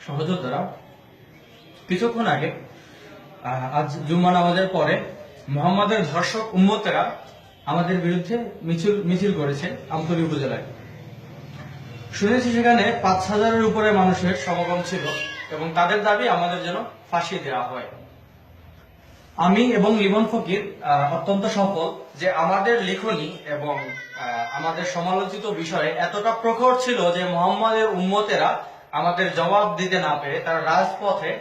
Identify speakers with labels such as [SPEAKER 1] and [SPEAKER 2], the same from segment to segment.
[SPEAKER 1] সহযোদ্ধারা, কিছুক্ষণ আগে আজ জুম্মা নামাজের পরে মোহাম্মদের ধর্ষক উম্মতেরা আমাদের বিরুদ্ধে মিছিল করেছে আমতলী উপজেলায়। শুনেছি সেখানে 5,000-এর উপরে মানুষের সমাগম ছিল এবং তাদের দাবি আমাদের যেন ফাঁসি দেওয়া হয়। আমি এবং লিমন ফকির অত্যন্ত সফল যে আমাদের লিখনী এবং আমাদের সমালোচিত বিষয়ে এতটা প্রখর ছিল যে মোহাম্মদের উম্মতেরা আমাদের জবাব দিতে না পেরে তারা রাজপথে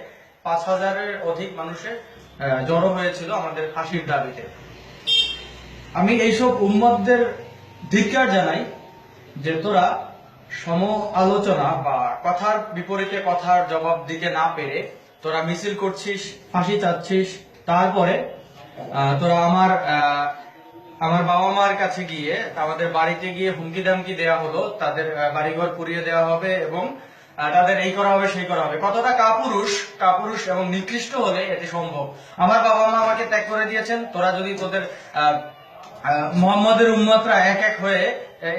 [SPEAKER 1] 5,000-এর অধিক মানুষের জড়ো হয়েছিল আমাদের ফাঁসির দাবিতে। আমি এইসব উম্মতদের ধিক্কার জানাই যে তোরা সম আলোচনা বা কথার বিপরীতে কথার জবাব দিতে না পেরে তোরা মিছিল করছিস, ফাঁসি চাচ্ছিস। তারপরে তোরা আমার বাবা মার কাছে গিয়ে, আমাদের বাড়িতে গিয়ে হুমকি দামকি দেওয়া হলো, তাদের বাড়িঘর পুড়িয়ে দেওয়া হবে এবং তাদের এই করা হবে সেই করা হবে। কতটা কাপুরুষ এবং নিকৃষ্ট হলে এটি সম্ভব। আমার বাবা মা আমাকে ত্যাগ করে দিয়েছেন, তোরা যদি তোদের মোহাম্মদের উম্মতরা এক এক হয়ে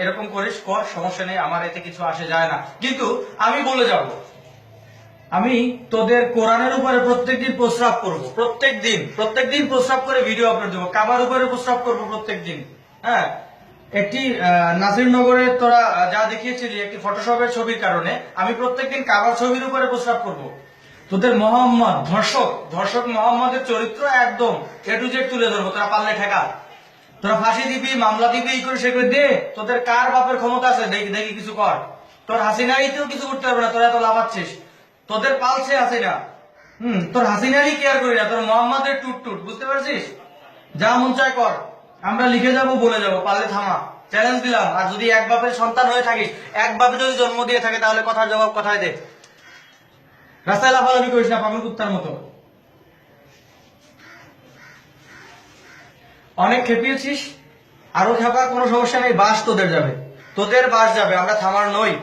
[SPEAKER 1] এরকম করিস, কর, সমস্যা নেই, আমার এতে কিছু আসে যায় না। কিন্তু আমি বলে যাব, আমি তোদের কোরআনের উপরে প্রত্যেকদিন প্রস্রাব করব, প্রত্যেকদিন প্রস্রাব করে ভিডিও আপলোড দেবো, কাবার উপরে প্রস্রাব করবো প্রত্যেকদিন। হ্যাঁ, একটি নাসিরনগরে তোরা যা দেখিয়েছিলি একটি ফটোশপের ছবির কারণে আমি প্রত্যেকদিন কাবার ছবির উপরে প্রস্রাব করব। তোদের মোহাম্মদ ধর্ষক মোহাম্মদের চরিত্র একদম এ টু জেড তুলে ধরবো। তোরা পারলে ঠেকা, তোরা ফাঁসি দিবি, মামলা দিবি, এই করে সে করে দে। তোদের কার বাপের ক্ষমতা আছে দেখি কিছু কর। তোর হাসিনারিতেও কিছু করতে পারবে না, তোরা এত লাফাচ্ছিস। তোদের পালছে হাসিনা, তোর হাসিনারই কেয়ার করি না, তোর মোহাম্মদের টুট বুঝতে পারছিস? যা মন চায় কর, আমরা লিখে যাব, বলে যাব, পারলে থামা, চ্যালেঞ্জ দিলাম। আর যদি এক বাপের সন্তান হয়ে থাকিস, এক বাপে যদি জন্ম দিয়ে থাকে, তাহলে কথার জবাব কথায় দে। রাস্তায় লাফালাফি করিস না পাগল কুত্তার মতো। অনেক খেপিয়েছিস, আরো খেপা, কোনো সমস্যা নেই, বাস তোদের বাস যাবে, আমরা থামার নই।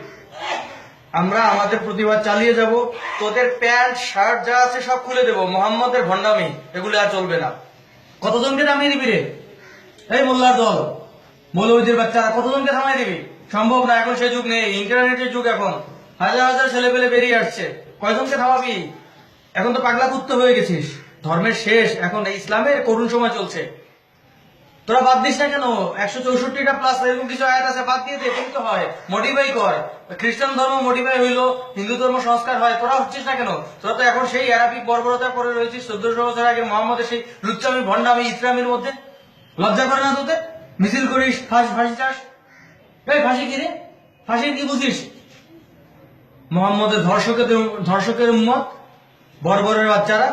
[SPEAKER 1] আমরা আমাদের প্রতিবাদ চালিয়ে যাব। তোদের প্যান্ট শার্ট যা আছে সব খুলে দেবো। মোহাম্মদের ভণ্ডামি এগুলো আর চলবে না। কতজনকে থামিয়ে দিবি রে? এই মোল্লার দল, মৌলবীদের বাচ্চারা কতজনকে থামিয়ে দিবি? সম্ভব না, এখন সে যুগ নেই, ইন্টারনেটের যুগ। এখন হাজার ছেলে পেলে বেরিয়ে আসছে, কয়জনকে থামাবি? এখন তো পাগলা কুত্ত হয়ে গেছিস। ধর্মের শেষ, এখন ইসলামের করুণ সময় চলছে। তোরা বাদ দিস না কেন? 164টা প্লাস এরকম কিছু আয়াত আছে, বাদ দিয়ে দে। তো হয়, মডিফাই কর। খ্রিস্টান ধর্ম মডিফাই হইলো, হিন্দু ধর্ম সংস্কার হয়, তোরা হচ্ছিস না কেন? তোরা তো এখন সেই আরবিক বর্বরতা করে রয়েছিস 1400 বছর আগে মোহাম্মদের সেই লুচ্চামি ভণ্ডামি ইসলামের মধ্যে। লজ্জা করে না তোদের? মিছিল করিস, ফাঁসি চাস। এই ফাঁসি কি রে? ফাঁসির কি বুঝিস? মোহাম্মদের ধর্ষকের উম্মত, বর্বরের বাচ্চারা।